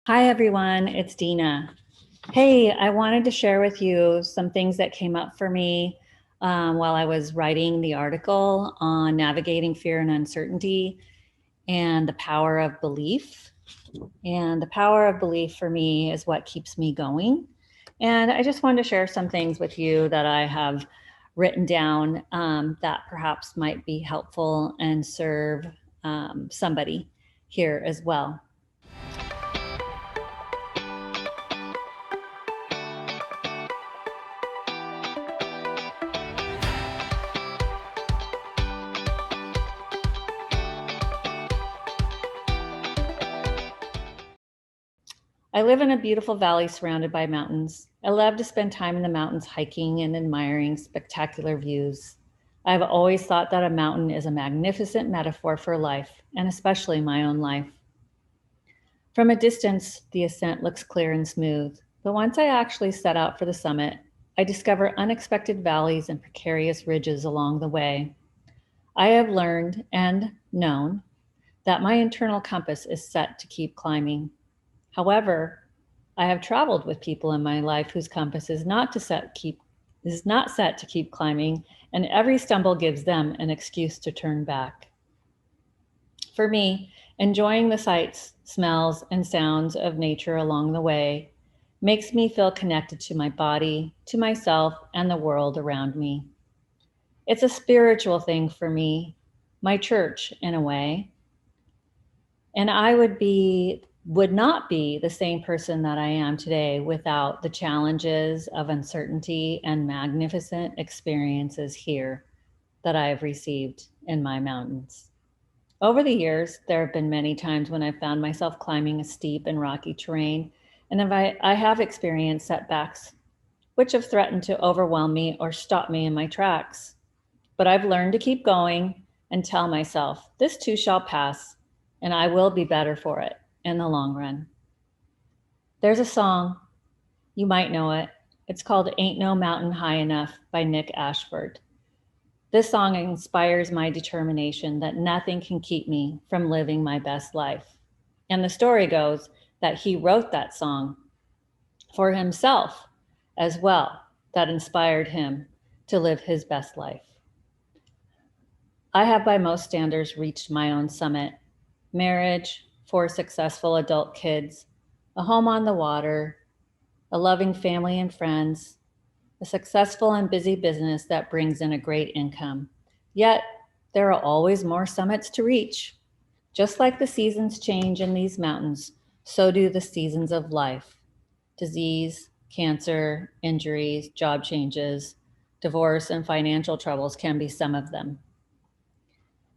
Hi, everyone. It's Dena. Hey, I wanted to share with you some things that came up for me while I was writing the article on navigating fear and uncertainty and the power of belief. And the power of belief for me is what keeps me going. And I just wanted to share some things with you that I have written down that perhaps might be helpful and serve somebody here as well. I live in a beautiful valley surrounded by mountains. I love to spend time in the mountains hiking and admiring spectacular views. I've always thought that a mountain is a magnificent metaphor for life, and especially my own life. From a distance, the ascent looks clear and smooth, but once I actually set out for the summit, I discover unexpected valleys and precarious ridges along the way. I have learned and known that my internal compass is set to keep climbing. However, I have traveled with people in my life whose compass is not set to keep climbing, and every stumble gives them an excuse to turn back. For me, enjoying the sights, smells, and sounds of nature along the way makes me feel connected to my body, to myself, and the world around me. It's a spiritual thing for me, my church in a way, and would not be the same person that I am today without the challenges of uncertainty and magnificent experiences here that I have received in my mountains. Over the years, there have been many times when I've found myself climbing a steep and rocky terrain, and I have experienced setbacks which have threatened to overwhelm me or stop me in my tracks. But I've learned to keep going and tell myself, this too shall pass, and I will be better for it in the long run. There's a song, you might know it. It's called Ain't No Mountain High Enough by Nick Ashford. This song inspires my determination that nothing can keep me from living my best life. And the story goes that he wrote that song for himself as well, that inspired him to live his best life. I have, by most standards, reached my own summit: marriage, 4 successful adult kids, a home on the water, a loving family and friends, a successful and busy business that brings in a great income. Yet, there are always more summits to reach. Just like the seasons change in these mountains, so do the seasons of life. Disease, cancer, injuries, job changes, divorce, and financial troubles can be some of them.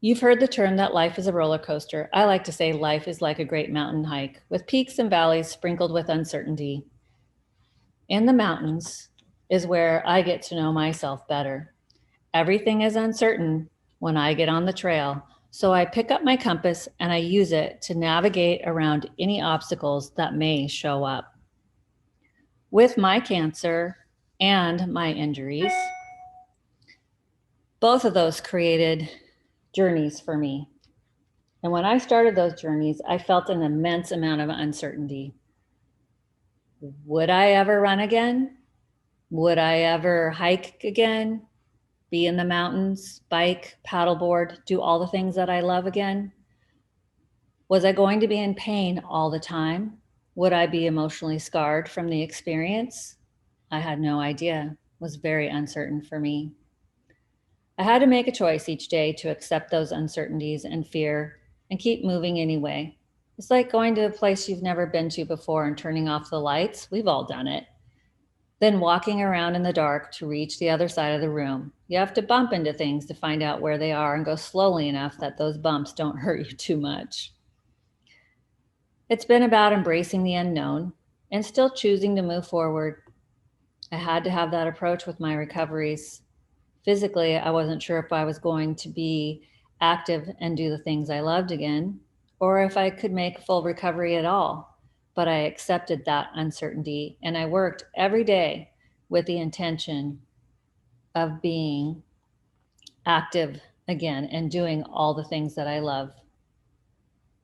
You've heard the term that life is a roller coaster. I like to say life is like a great mountain hike with peaks and valleys sprinkled with uncertainty. In the mountains is where I get to know myself better. Everything is uncertain when I get on the trail, so I pick up my compass and I use it to navigate around any obstacles that may show up. With my cancer and my injuries, both of those created journeys for me. And when I started those journeys, I felt an immense amount of uncertainty. Would I ever run again? Would I ever hike again? Be in the mountains, bike, paddleboard, do all the things that I love again? Was I going to be in pain all the time? Would I be emotionally scarred from the experience? I had no idea. It was very uncertain for me. I had to make a choice each day to accept those uncertainties and fear and keep moving anyway. It's like going to a place you've never been to before and turning off the lights. We've all done it. Then walking around in the dark to reach the other side of the room. You have to bump into things to find out where they are and go slowly enough that those bumps don't hurt you too much. It's been about embracing the unknown and still choosing to move forward. I had to have that approach with my recoveries. Physically, I wasn't sure if I was going to be active and do the things I loved again, or if I could make full recovery at all. But I accepted that uncertainty and I worked every day with the intention of being active again and doing all the things that I love.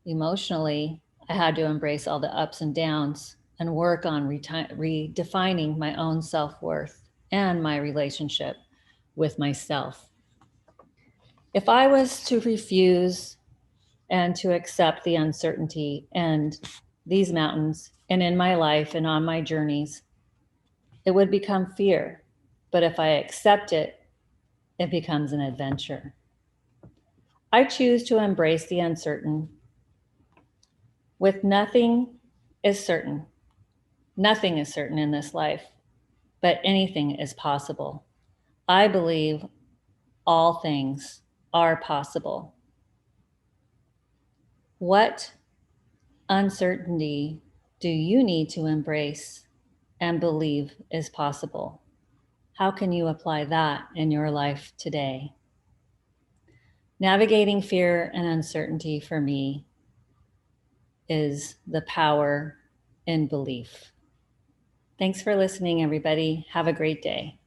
Emotionally, I had to embrace all the ups and downs and work on redefining my own self-worth and my relationship with myself. If I was to refuse and to accept the uncertainty and these mountains and in my life and on my journeys, it would become fear. But if I accept it, it becomes an adventure. I choose to embrace the uncertain. With nothing is certain. Nothing is certain in this life, but anything is possible. I believe all things are possible. What uncertainty do you need to embrace and believe is possible? How can you apply that in your life today? Navigating fear and uncertainty for me is the power in belief. Thanks for listening, everybody. Have a great day.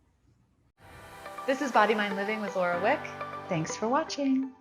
This is Body Mind Living with Laura Wick. Thanks for watching.